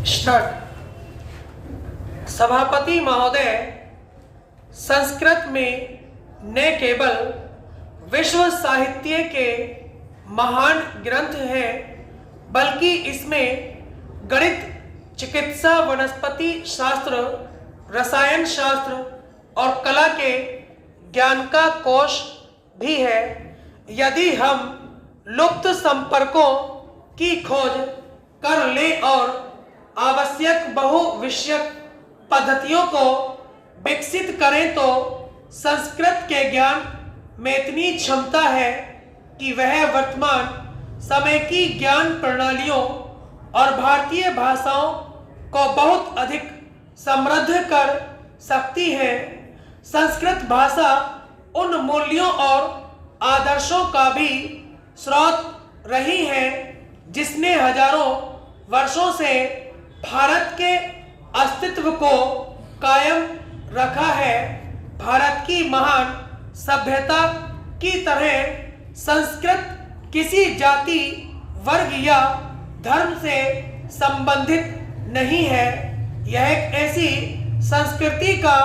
Start. सभापति महोदय, संस्कृत में न केवल विश्व साहित्य के महान ग्रंथ हैं, बल्कि इसमें गणित, चिकित्सा, वनस्पति शास्त्र, रसायन शास्त्र और कला के ज्ञान का कोश भी है। यदि हम लुप्त संपर्कों की खोज कर लें और आवश्यक बहुविषयक पद्धतियों को विकसित करें तो संस्कृत के ज्ञान में इतनी क्षमता है कि वह वर्तमान समय की ज्ञान प्रणालियों और भारतीय भाषाओं को बहुत अधिक समृद्ध कर सकती है। संस्कृत भाषा उन मूल्यों और आदर्शों का भी स्रोत रही है जिसने हजारों वर्षों से भारत के अस्तित्व को कायम रखा है। भारत की महान सभ्यता की तरह संस्कृत किसी जाति, वर्ग या धर्म से संबंधित नहीं है। यह एक ऐसी संस्कृति का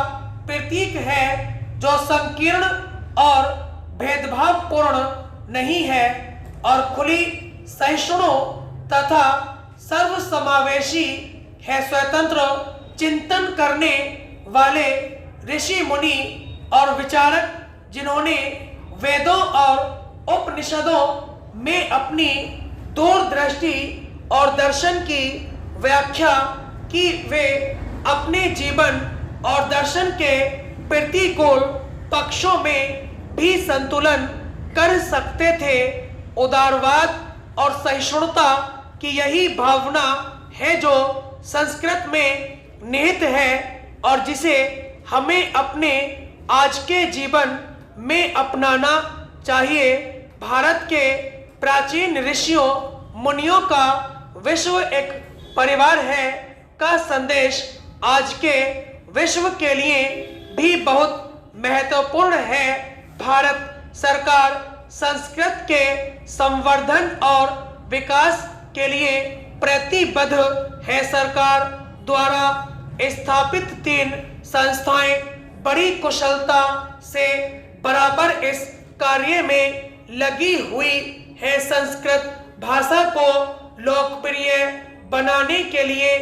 प्रतीक है जो संकीर्ण और भेदभावपूर्ण नहीं है और खुली, सहिष्णु तथा सर्वसमावेशी है। स्वतंत्र चिंतन करने वाले ऋषि मुनि और विचारक जिन्होंने वेदों और उपनिषदों में अपनी दूरदृष्टि और दर्शन की व्याख्या की, वे अपने जीवन और दर्शन के प्रतिकूल पक्षों में भी संतुलन कर सकते थे। उदारवाद और सहिष्णुता की यही भावना है जो संस्कृत में निहित है और जिसे हमें अपने आज के जीवन में अपनाना चाहिए। भारत के प्राचीन ऋषियों मुनियों का विश्व एक परिवार है का संदेश आज के विश्व के लिए भी बहुत महत्वपूर्ण है। भारत सरकार संस्कृत के संवर्धन और विकास के लिए प्रतिबद्ध है। सरकार द्वारा स्थापित 3 संस्थाएं बड़ी कुशलता से बराबर इस कार्य में लगी हुई है। संस्कृत भाषा को लोकप्रिय बनाने के लिए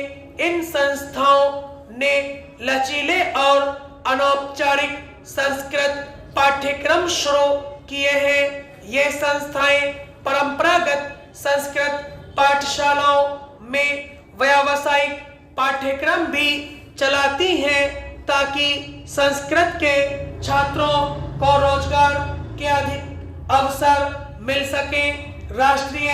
इन संस्थाओं ने लचीले और अनौपचारिक संस्कृत पाठ्यक्रम शुरू किए हैं। ये संस्थाएं परंपरागत संस्कृत पाठशालाओं में व्यावसायिक पाठ्यक्रम भी चलाती हैं ताकि संस्कृत के छात्रों को रोजगार के अधिक अवसर मिल सके। राष्ट्रीय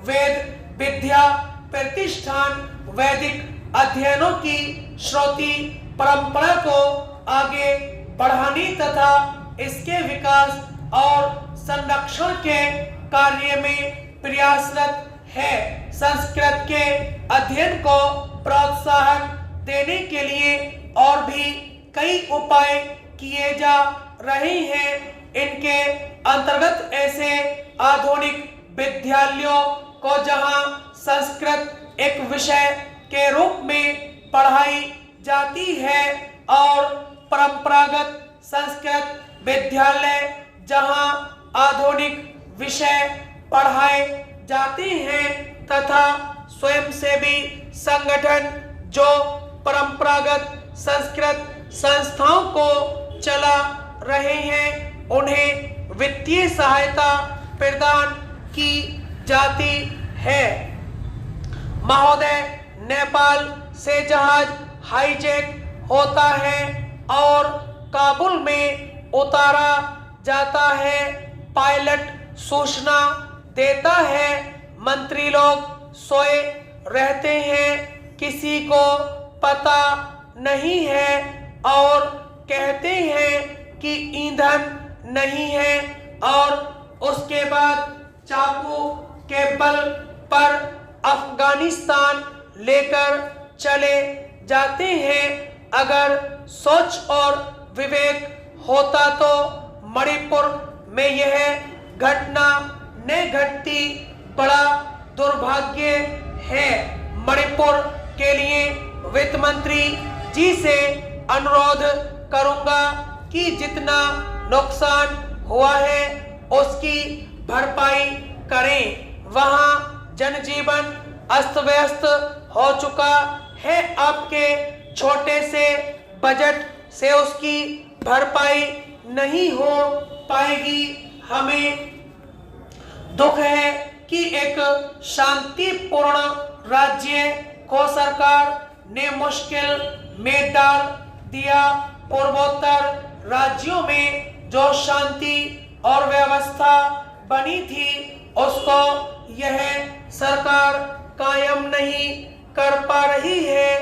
वेद विद्या प्रतिष्ठान वैदिक अध्ययनों की श्रुति परंपरा को आगे बढ़ाने तथा इसके विकास और संरक्षण के कार्य में प्रयासरत है। संस्कृत के अध्ययन को प्रोत्साहन देने के लिए और भी कई उपाय किए जा रहे हैं। इनके अंतर्गत ऐसे आधुनिक विद्यालयों को जहां संस्कृत एक विषय के रूप में पढ़ाई जाती है और परंपरागत संस्कृत विद्यालय जहां आधुनिक विषय पढ़ाए जाते हैं तथा स्वयंसेवी संगठन जो परंपरागत संस्कृत संस्थाओं को चला रहे हैं, उन्हें वित्तीय सहायता प्रदान की जाती है। महोदय, नेपाल से जहाज हाईजैक होता है और काबुल में उतारा जाता है। पायलट सूचना देता है, मंत्री लोग सोए रहते हैं, किसी को पता नहीं है और कहते हैं कि ईंधन नहीं है और उसके बाद चाकू के बल पर अफगानिस्तान लेकर चले जाते हैं। अगर सोच और विवेक होता तो मणिपुर में यह घटना न घटती। बड़ा दुर्भाग्य है। मणिपुर के लिए वित्त मंत्री जी से अनुरोध करूंगा कि जितना नुकसान हुआ है उसकी भरपाई करें। वहां जनजीवन अस्त व्यस्त हो चुका है, आपके छोटे से बजट से उसकी भरपाई नहीं हो पाएगी। हमें दुख है कि एक शांतिपूर्ण राज्य को सरकार ने मुश्किल में डाल दिया। पूर्वोत्तर राज्यों में जो शांति और व्यवस्था बनी थी उसको यह सरकार कायम नहीं कर पा रही है।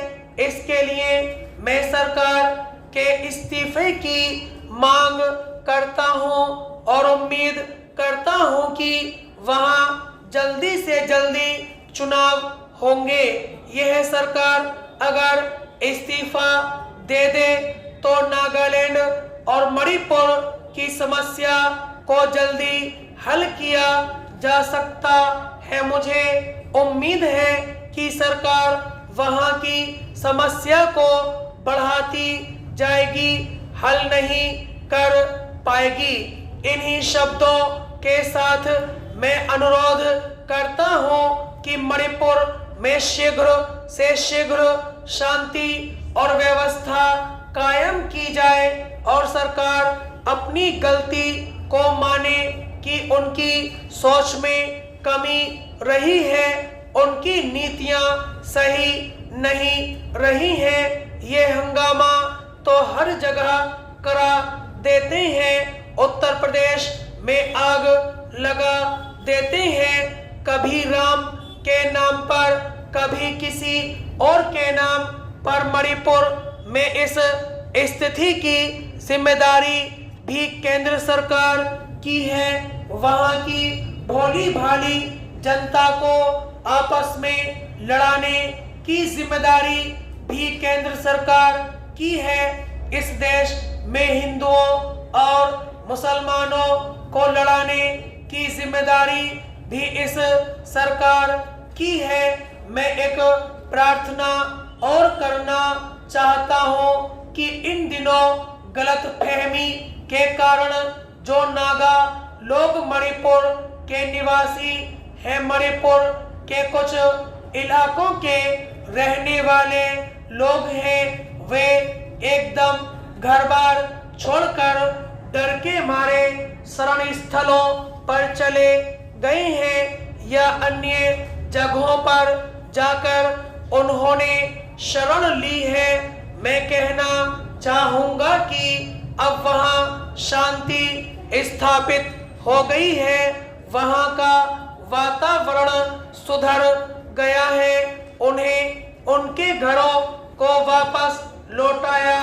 इसके लिए मैं सरकार के इस्तीफे की मांग करता हूं और उम्मीद करता हूं कि वहां जल्दी से जल्दी चुनाव होंगे। यह सरकार अगर इस्तीफा दे दे तो नागालैंड और मणिपुर की समस्या को जल्दी हल किया जा सकता है। मुझे उम्मीद है कि सरकार वहां की समस्या को बढ़ाती जाएगी, हल नहीं कर पाएगी। इन्हीं शब्दों के साथ मैं अनुरोध करता हूं कि मणिपुर में शीघ्र से शीघ्र शांति और व्यवस्था कायम की जाए और सरकार अपनी गलती को माने कि उनकी सोच में कमी रही है, उनकी नीतियां सही नहीं रही हैं। ये हंगामा तो हर जगह करा देते हैं, उत्तर प्रदेश में आग लगा देते हैं, कभी राम के नाम पर कभी किसी और के नाम पर। मणिपुर में इस स्थिति की जिम्मेदारी भी केंद्र सरकार की है। वहां की भोली भाली जनता को आपस में लड़ाने की जिम्मेदारी भी केंद्र सरकार की है। इस देश में हिंदुओं और मुसलमानों को लड़ाने की जिम्मेदारी भी इस सरकार की है। मैं एक प्रार्थना और करना चाहता हूं कि इन दिनों गलतफहमी के कारण जो नागा लोग मणिपुर के निवासी हैं, मणिपुर के कुछ इलाकों के रहने वाले लोग हैं, वे एकदम घर बार छोड़कर डर के मारे शरण स्थलों पर चले गए हैं या अन्य जगहों पर जाकर उन्होंने शरण ली है। मैं कहना चाहूंगा कि अब वहां शांति स्थापित हो गई है, वहां का वातावरण सुधर गया है। उन्हें उनके घरों को वापस लौटाया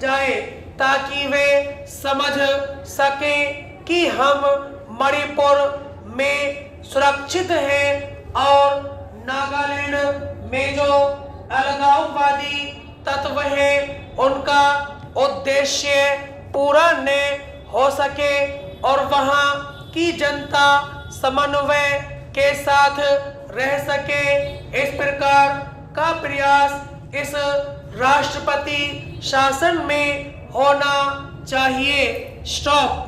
जाए ताकि वे समझ सकें कि हम मणिपुर में सुरक्षित हैं और नागालैंड में जो अलगाववादी तत्व है उनका उद्देश्य पूरा न हो सके और वहां की जनता समन्वय के साथ रह सके। इस प्रकार का प्रयास इस राष्ट्रपति शासन में होना चाहिए। स्टॉप।